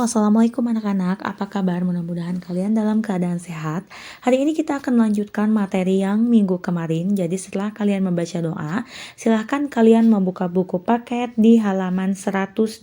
Assalamualaikum anak-anak. Apa kabar? Mudah-mudahan kalian dalam keadaan sehat. Hari ini kita akan melanjutkan materi yang minggu kemarin. Jadi setelah kalian membaca doa, silahkan kalian membuka buku paket di halaman 125.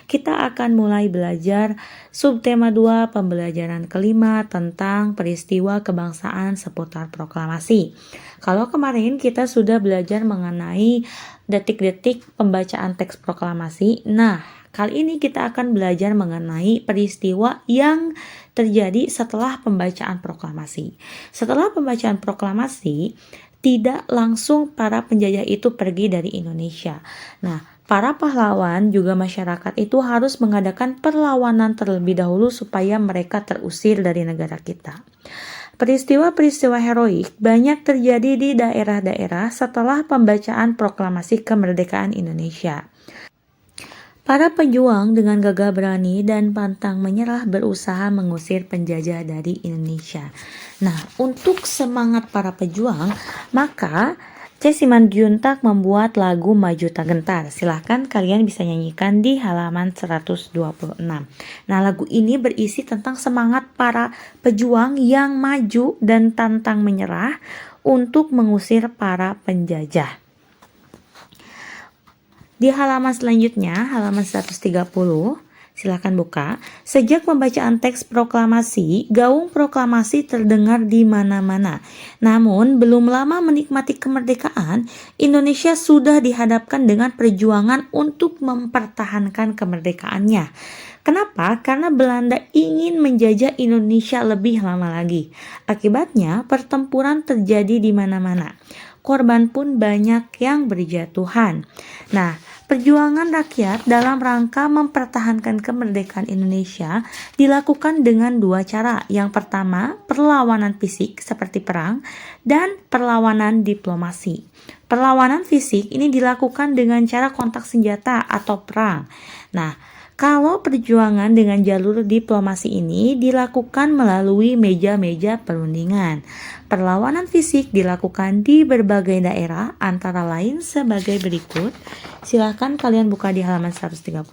Kita akan mulai belajar subtema 2 pembelajaran kelima tentang peristiwa kebangsaan seputar proklamasi. Kalau kemarin kita sudah belajar mengenai detik-detik pembacaan teks proklamasi. Nah, kali ini kita akan belajar mengenai peristiwa yang terjadi setelah pembacaan proklamasi. Setelah pembacaan proklamasi, tidak langsung para penjajah itu pergi dari Indonesia. Nah, para pahlawan juga masyarakat itu harus mengadakan perlawanan terlebih dahulu supaya mereka terusir dari negara kita. Peristiwa-peristiwa heroik banyak terjadi di daerah-daerah setelah pembacaan proklamasi kemerdekaan Indonesia. Para pejuang dengan gagah berani dan pantang menyerah berusaha mengusir penjajah dari Indonesia. Nah, untuk semangat para pejuang, maka C. Simanjuntak membuat lagu Maju Tak Gentar. Silahkan kalian bisa nyanyikan di halaman 126. Nah, lagu ini berisi tentang semangat para pejuang yang maju dan pantang menyerah untuk mengusir para penjajah. Di halaman selanjutnya, halaman 130, silakan buka. Sejak pembacaan teks proklamasi, gaung proklamasi terdengar di mana-mana. Namun, belum lama menikmati kemerdekaan, Indonesia sudah dihadapkan dengan perjuangan untuk mempertahankan kemerdekaannya. Kenapa? Karena Belanda ingin menjajah Indonesia lebih lama lagi. Akibatnya, pertempuran terjadi di mana-mana. Korban pun banyak yang berjatuhan. Nah, perjuangan rakyat dalam rangka mempertahankan kemerdekaan Indonesia dilakukan dengan dua cara. Yang pertama, perlawanan fisik seperti perang dan perlawanan diplomasi. Perlawanan fisik ini dilakukan dengan cara kontak senjata atau perang. Nah, kalau perjuangan dengan jalur diplomasi ini dilakukan melalui meja-meja perundingan. Perlawanan fisik dilakukan di berbagai daerah antara lain sebagai berikut. Silakan kalian buka di halaman 130.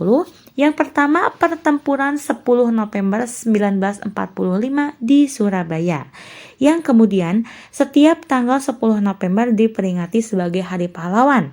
Yang pertama, pertempuran 10 November 1945 di Surabaya. Yang kemudian setiap tanggal 10 November diperingati sebagai Hari Pahlawan.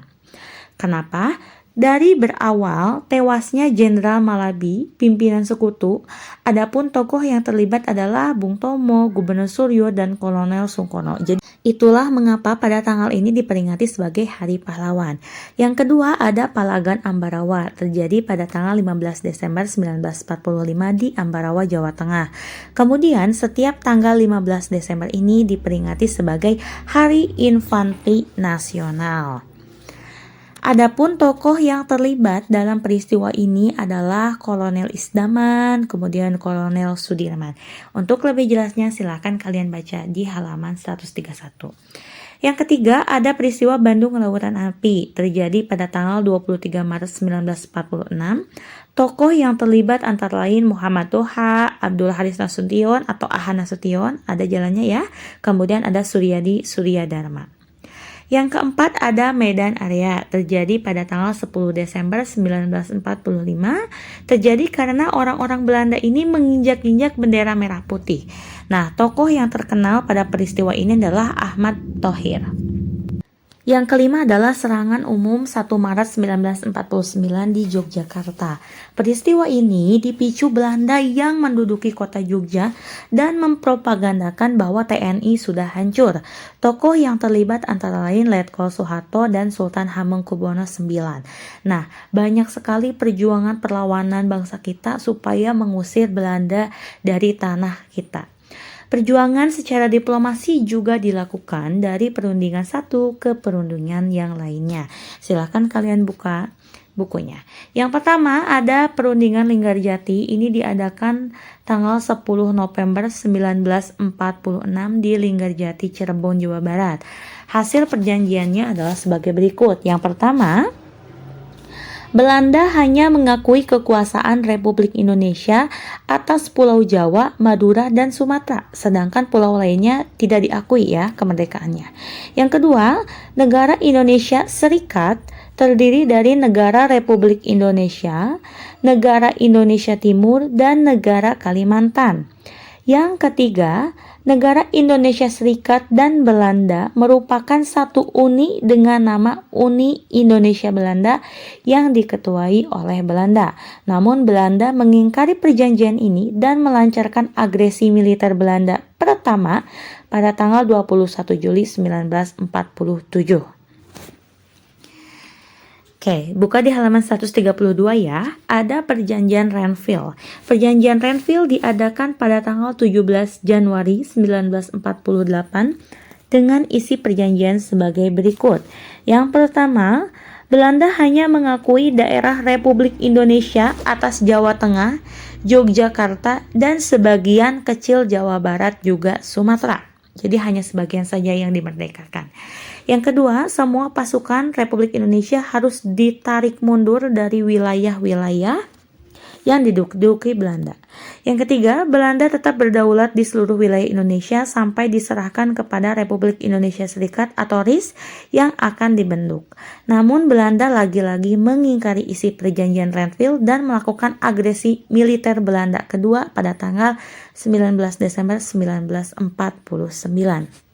Kenapa? Dari berawal tewasnya Jenderal Malabi, pimpinan sekutu, adapun tokoh yang terlibat adalah Bung Tomo, Gubernur Suryo, dan Kolonel Sungkono. Jadi itulah mengapa pada tanggal ini diperingati sebagai Hari Pahlawan. Yang kedua ada Palagan Ambarawa, terjadi pada tanggal 15 Desember 1945 di Ambarawa, Jawa Tengah. Kemudian setiap tanggal 15 Desember ini diperingati sebagai Hari Infanteri Nasional. Adapun tokoh yang terlibat dalam peristiwa ini adalah Kolonel Isdaman, kemudian Kolonel Sudirman. Untuk lebih jelasnya silahkan kalian baca di halaman 131. Yang ketiga ada peristiwa Bandung Lautan Api, terjadi pada tanggal 23 Maret 1946. Tokoh yang terlibat antara lain Muhammad Toha, Abdul Haris Nasution atau Aha Nasution, ada jalannya ya. Kemudian ada Suryadi Suryadharma. Yang keempat ada Medan Area, terjadi pada tanggal 10 Desember 1945, terjadi karena orang-orang Belanda ini menginjak-injak bendera merah putih. Nah, tokoh yang terkenal pada peristiwa ini adalah Ahmad Thohir. Yang kelima adalah serangan umum 1 Maret 1949 di Yogyakarta. Peristiwa ini dipicu Belanda yang menduduki kota Jogja dan mempropagandakan bahwa TNI sudah hancur. Tokoh yang terlibat antara lain Letkol Soeharto dan Sultan Hamengkubuwono IX. Nah, banyak sekali perjuangan perlawanan bangsa kita supaya mengusir Belanda dari tanah kita. Perjuangan secara diplomasi juga dilakukan dari perundingan satu ke perundingan yang lainnya. Silahkan kalian buka bukunya. Yang pertama ada perundingan Linggarjati, ini diadakan tanggal 10 November 1946 di Linggarjati, Cirebon, Jawa Barat. Hasil perjanjiannya adalah sebagai berikut. Yang pertama, Belanda hanya mengakui kekuasaan Republik Indonesia atas Pulau Jawa, Madura, dan Sumatera, sedangkan pulau lainnya tidak diakui ya kemerdekaannya. Yang kedua, negara Indonesia Serikat terdiri dari negara Republik Indonesia, negara Indonesia Timur, dan negara Kalimantan. Yang ketiga, negara Indonesia Serikat dan Belanda merupakan satu uni dengan nama Uni Indonesia Belanda yang diketuai oleh Belanda. Namun Belanda mengingkari perjanjian ini dan melancarkan agresi militer Belanda pertama pada tanggal 21 Juli 1947. Oke, buka di halaman 132 ya. Ada perjanjian Renville. Perjanjian Renville diadakan pada tanggal 17 Januari 1948 dengan isi perjanjian sebagai berikut. Yang pertama, Belanda hanya mengakui daerah Republik Indonesia atas Jawa Tengah, Yogyakarta, dan sebagian kecil Jawa Barat juga Sumatera. Jadi hanya sebagian saja yang dimerdekakan. Yang kedua, semua pasukan Republik Indonesia harus ditarik mundur dari wilayah-wilayah yang diduduki Belanda. Yang ketiga, Belanda tetap berdaulat di seluruh wilayah Indonesia sampai diserahkan kepada Republik Indonesia Serikat atau RIS yang akan dibentuk. Namun Belanda lagi-lagi mengingkari isi perjanjian Renville dan melakukan agresi militer Belanda kedua pada tanggal 19 Desember 1949.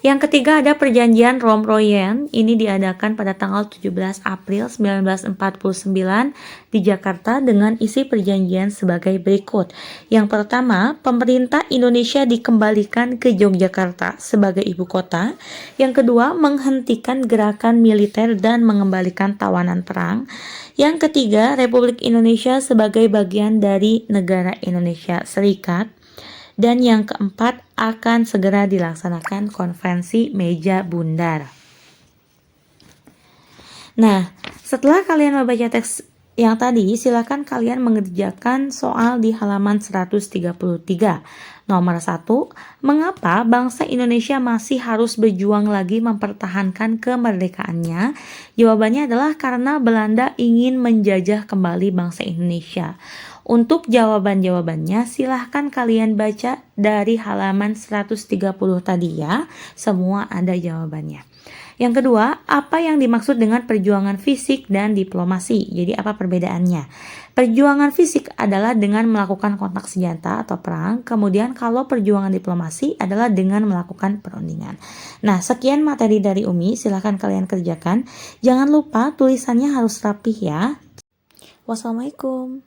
Yang ketiga ada perjanjian Romroyen, ini diadakan pada tanggal 17 April 1949 di Jakarta dengan isi perjanjian sebagai berikut. Yang pertama, pemerintah Indonesia dikembalikan ke Yogyakarta sebagai ibu kota. Yang kedua, menghentikan gerakan militer dan mengembalikan tawanan perang. Yang ketiga, Republik Indonesia sebagai bagian dari negara Indonesia Serikat. Dan yang keempat, akan segera dilaksanakan konferensi meja bundar. Nah, setelah kalian membaca teks yang tadi, silakan kalian mengerjakan soal di halaman 133. Nomor 1, mengapa bangsa Indonesia masih harus berjuang lagi mempertahankan kemerdekaannya? Jawabannya adalah karena Belanda ingin menjajah kembali bangsa Indonesia. Untuk jawaban-jawabannya silahkan kalian baca dari halaman 130 tadi ya. Semua ada jawabannya. Yang kedua, apa yang dimaksud dengan perjuangan fisik dan diplomasi? Jadi apa perbedaannya? Perjuangan fisik adalah dengan melakukan kontak senjata atau perang. Kemudian kalau perjuangan diplomasi adalah dengan melakukan perundingan. Nah, sekian materi dari Umi. Silahkan kalian kerjakan. Jangan lupa tulisannya harus rapih ya. Wassalamualaikum.